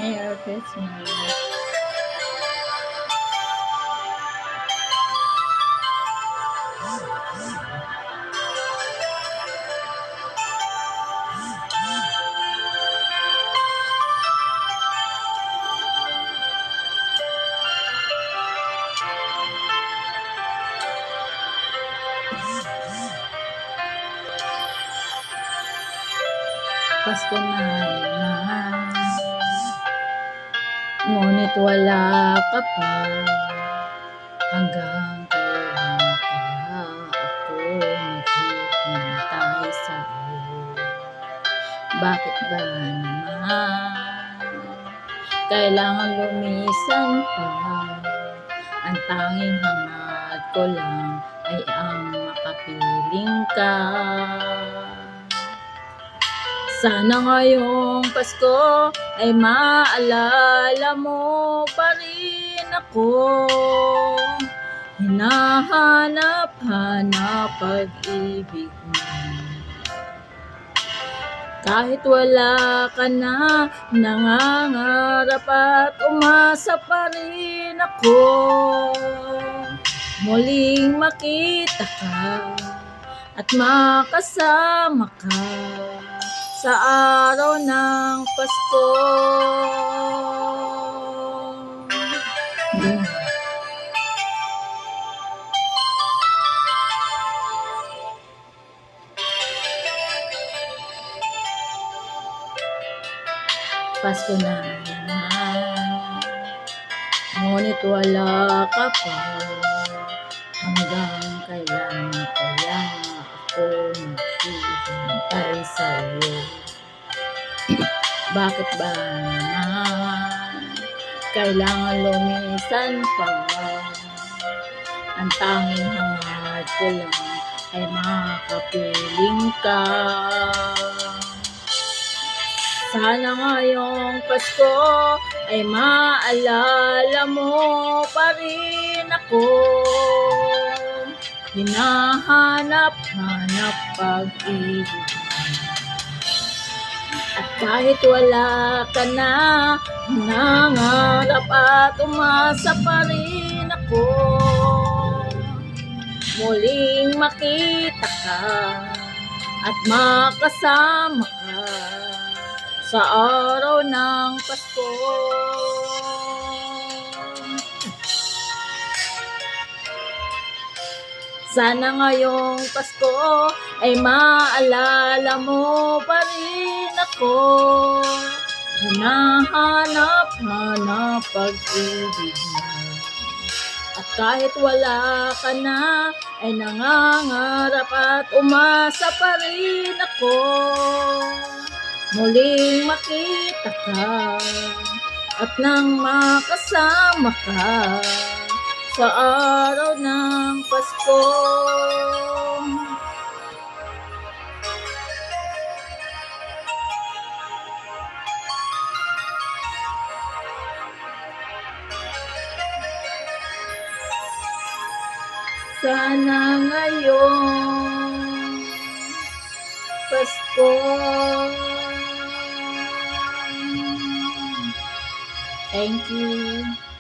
Merry Christmas. Pasko na naman, ngunit wala ka pa. Hanggang kailan kaya ako maghihintay sa'yo? Bakit ba naman kailangan lumisan pa? Ang tanging hangad ko lang ay ang makapiling ka. Sana ngayong Pasko ay maalala mo pa rin ako. Hinahanap-hanap pag-ibig mo. Kahit wala ka na, nangangarap at umasa pa rin ako. Muling makita ka at makasama ka sa araw ng Pasko. Pasko na naman, ngunit wala ka pa. Hanggang kailan kaya ako maghihintay sa'yo? Bakit ba naman kailangan lumisan pa? Ang tanging hangad ko lang ay makapiling ka. Sana ngayong Pasko ay maalala mo pa rin ako. Hinahanap-hanap pag-ibig mo. At kahit wala ka na, nangarap at umasa pa rin ako. Muling makita ka at makasama ka sa araw ng Pasko. Sana ngayong Pasko ay maalala mo pa rin ako. Hinahanap-hanap pag-ibig mo. At kahit wala ka na, ay nangangarap at umasa pa rin ako. Muling makita ka at nang makasama ka sa araw ng Pasko. Sana ngayong Pasko Thank you.